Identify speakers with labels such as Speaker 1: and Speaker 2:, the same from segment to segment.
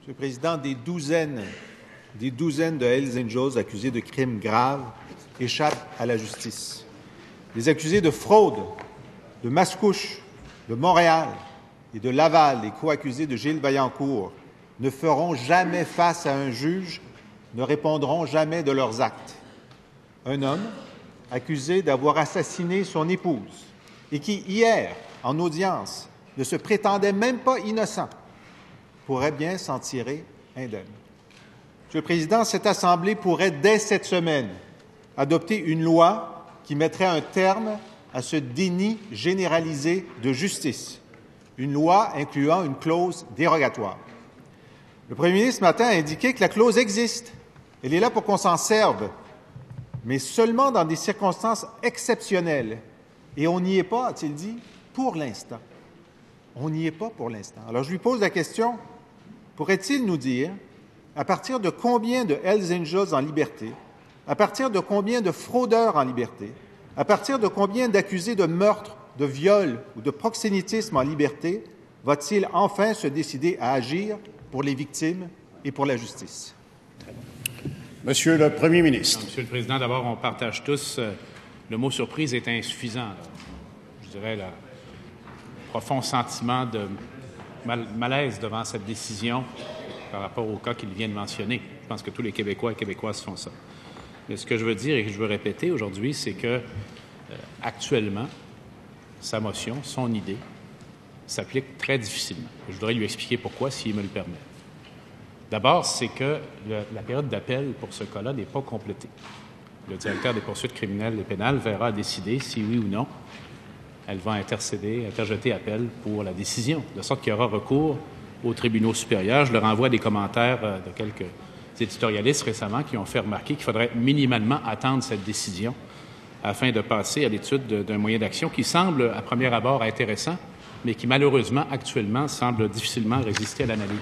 Speaker 1: Monsieur le Président, des douzaines de Hells Angels accusés de crimes graves échappent à la justice. Les accusés de fraude, de Mascouche, de Montréal et de Laval, les co-accusés de Gilles Vaillancourt, ne feront jamais face à un juge, ne répondront jamais de leurs actes. Un homme accusé d'avoir assassiné son épouse et qui, hier, en audience, ne se prétendait même pas innocent, pourrait bien s'en tirer indemne. Monsieur le Président, cette Assemblée pourrait, dès cette semaine, adopter une loi qui mettrait un terme à ce déni généralisé de justice, une loi incluant une clause dérogatoire. Le premier ministre, ce matin, a indiqué que la clause existe. Elle est là pour qu'on s'en serve, mais seulement dans des circonstances exceptionnelles. Et on n'y est pas, a-t-il dit, pour l'instant. On n'y est pas pour l'instant. Alors, je lui pose la question, pourrait-il nous dire à partir de combien de Hells Angels en liberté, à partir de combien de fraudeurs en liberté, à partir de combien d'accusés de meurtre, de viol ou de proxénétisme en liberté va-t-il enfin se décider à agir pour les victimes et pour la justice?
Speaker 2: Monsieur le Premier ministre.
Speaker 3: Monsieur le Président, d'abord, on partage tous le mot surprise est insuffisant. Je dirais le profond sentiment de malaise devant cette décision par rapport au cas qu'il vient de mentionner. Je pense que tous les Québécois et Québécoises font ça. Mais ce que je veux dire et que je veux répéter aujourd'hui, c'est que actuellement, sa motion, son idée, s'applique très difficilement. Je voudrais lui expliquer pourquoi, s'il me le permet. D'abord, c'est que la période d'appel pour ce cas-là n'est pas complétée. Le directeur des poursuites criminelles et pénales verra décider si oui ou non elle va interjeter appel pour la décision, de sorte qu'il y aura recours aux tribunaux supérieurs. Je leur envoie des commentaires de quelques éditorialistes récemment qui ont fait remarquer qu'il faudrait minimalement attendre cette décision afin de passer à l'étude d'un moyen d'action qui semble, à premier abord, intéressant, mais qui, malheureusement, actuellement, semble difficilement résister à l'analyse.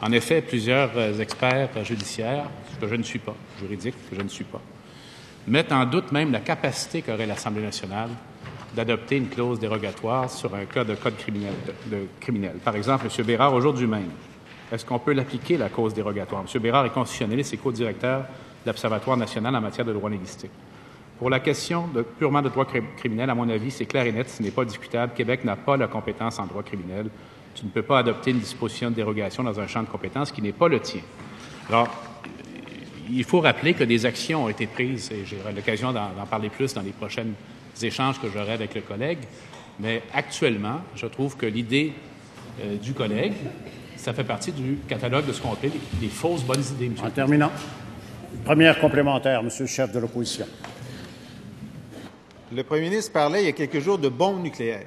Speaker 3: En effet, plusieurs experts judiciaires, que je ne suis pas, juridiques, que je ne suis pas, mettent en doute même la capacité qu'aurait l'Assemblée nationale d'adopter une clause dérogatoire sur un cas de code criminel. Par exemple, M. Bérard, aujourd'hui même, est-ce qu'on peut l'appliquer, la clause dérogatoire? M. Bérard est constitutionnaliste et co-directeur de l'Observatoire national en matière de droit linguistique. Pour la question purement de droit criminel, à mon avis, c'est clair et net, ce n'est pas discutable. Québec n'a pas la compétence en droit criminel. Tu ne peux pas adopter une disposition de dérogation dans un champ de compétences qui n'est pas le tien. Alors, il faut rappeler que des actions ont été prises, et j'aurai l'occasion d'en parler plus dans les prochains échanges que j'aurai avec le collègue, mais actuellement, je trouve que l'idée du collègue, ça fait partie du catalogue de ce qu'on appelle les fausses bonnes idées.
Speaker 2: En terminant, première complémentaire, Monsieur le chef de l'opposition.
Speaker 1: Le premier ministre parlait il y a quelques jours de bombe nucléaire.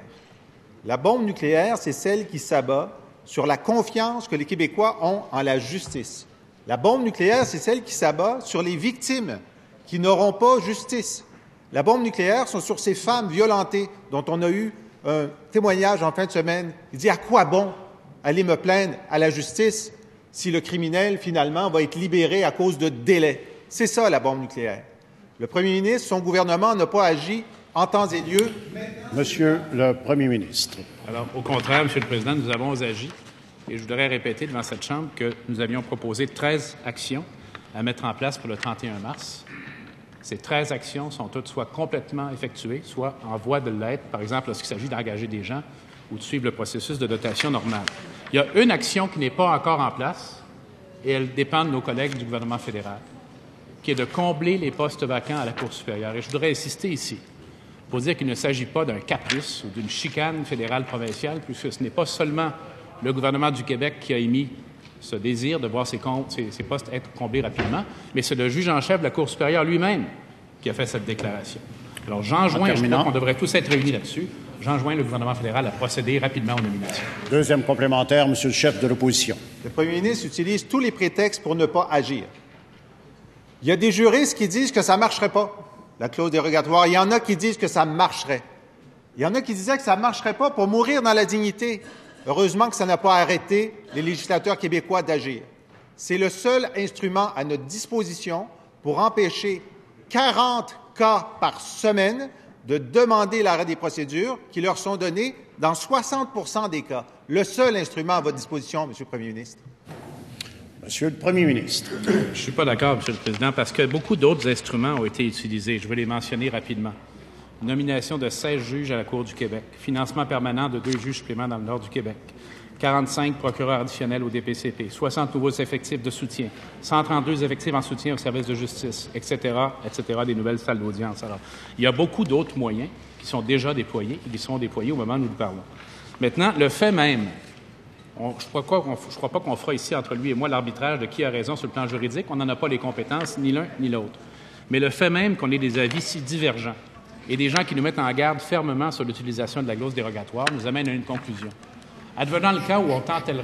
Speaker 1: La bombe nucléaire, c'est celle qui s'abat sur la confiance que les Québécois ont en la justice. La bombe nucléaire, c'est celle qui s'abat sur les victimes qui n'auront pas justice. La bombe nucléaire, c'est sur ces femmes violentées dont on a eu un témoignage en fin de semaine. Il dit « À quoi bon aller me plaindre à la justice si le criminel, finalement, va être libéré à cause de délais? » C'est ça, la bombe nucléaire. Le premier ministre, son gouvernement n'a pas agi en temps et lieu.
Speaker 2: Monsieur le Premier ministre.
Speaker 3: Alors, au contraire, Monsieur le Président, nous avons agi, et je voudrais répéter devant cette Chambre que nous avions proposé 13 actions à mettre en place pour le 31 mars. Ces 13 actions sont toutes soit complètement effectuées, soit en voie de l'être, par exemple lorsqu'il s'agit d'engager des gens ou de suivre le processus de dotation normale. Il y a une action qui n'est pas encore en place, et elle dépend de nos collègues du gouvernement fédéral, qui est de combler les postes vacants à la Cour supérieure. Et je voudrais insister ici pour dire qu'il ne s'agit pas d'un caprice ou d'une chicane fédérale provinciale, puisque ce n'est pas seulement le gouvernement du Québec qui a émis ce désir de voir ces postes être comblés rapidement, mais c'est le juge en chef de la Cour supérieure lui-même qui a fait cette déclaration. Alors, j'enjoins, je crois qu'on devrait tous être réunis là-dessus, j'enjoins le gouvernement fédéral à procéder rapidement aux nominations.
Speaker 2: Deuxième complémentaire, Monsieur le chef de l'opposition.
Speaker 1: Le premier ministre utilise tous les prétextes pour ne pas agir. Il y a des juristes qui disent que ça ne marcherait pas, la clause dérogatoire. Il y en a qui disent que ça marcherait. Il y en a qui disaient que ça ne marcherait pas pour mourir dans la dignité. Heureusement que ça n'a pas arrêté les législateurs québécois d'agir. C'est le seul instrument à notre disposition pour empêcher 40 cas par semaine de demander l'arrêt des procédures qui leur sont données dans 60 % des cas. Le seul instrument à votre disposition, Monsieur le Premier ministre.
Speaker 2: Monsieur le Premier ministre.
Speaker 3: Je ne suis pas d'accord, Monsieur le Président, parce que beaucoup d'autres instruments ont été utilisés. Je vais les mentionner rapidement. Nomination de 16 juges à la Cour du Québec. Financement permanent de 2 juges suppléments dans le nord du Québec. 45 procureurs additionnels au DPCP. 60 nouveaux effectifs de soutien. 132 effectifs en soutien au service de justice, etc., etc., des nouvelles salles d'audience. Alors, il y a beaucoup d'autres moyens qui sont déjà déployés et qui seront déployés au moment où nous parlons. Maintenant, le fait même, je ne crois pas qu'on fera ici, entre lui et moi, l'arbitrage de qui a raison sur le plan juridique. On n'en a pas les compétences, ni l'un ni l'autre. Mais le fait même qu'on ait des avis si divergents et des gens qui nous mettent en garde fermement sur l'utilisation de la clause dérogatoire nous amène à une conclusion. Advenant le cas où on tenterait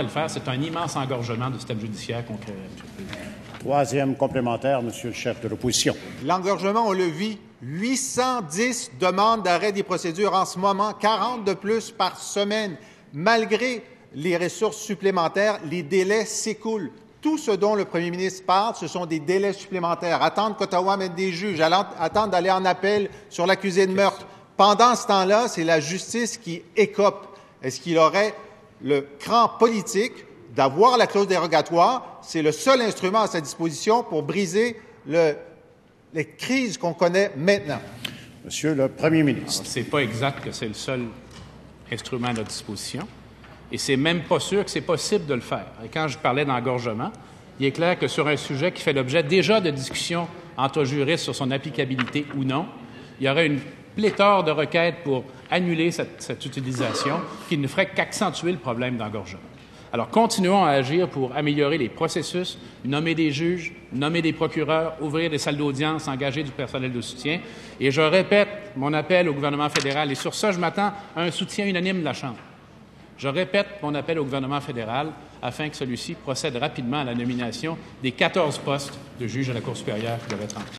Speaker 3: le faire, c'est un immense engorgement du système judiciaire qu'on crée, M. le Président.
Speaker 2: Troisième complémentaire, Monsieur le chef de l'opposition.
Speaker 1: L'engorgement, on le vit. 810 demandes d'arrêt des procédures en ce moment, 40 de plus par semaine. Malgré les ressources supplémentaires, les délais s'écoulent. Tout ce dont le premier ministre parle, ce sont des délais supplémentaires. Attendre qu'Ottawa mette des juges, attendre d'aller en appel sur l'accusé de meurtre. Pendant ce temps-là, c'est la justice qui écope. Est-ce qu'il aurait le cran politique d'avoir la clause dérogatoire? C'est le seul instrument à sa disposition pour briser les crises qu'on connaît maintenant.
Speaker 2: Monsieur le Premier ministre.
Speaker 3: Ce n'est pas exact que c'est le seul instrument à notre disposition. Et c'est même pas sûr que c'est possible de le faire. Et quand je parlais d'engorgement, il est clair que sur un sujet qui fait l'objet déjà de discussions entre juristes sur son applicabilité ou non, il y aurait une pléthore de requêtes pour annuler cette utilisation qui ne ferait qu'accentuer le problème d'engorgement. Alors, continuons à agir pour améliorer les processus, nommer des juges, nommer des procureurs, ouvrir des salles d'audience, engager du personnel de soutien. Et je répète mon appel au gouvernement fédéral, et sur ça, je m'attends à un soutien unanime de la Chambre. Je répète mon appel au gouvernement fédéral afin que celui-ci procède rapidement à la nomination des 14 postes de juges à la Cour supérieure qui doivent être remplis.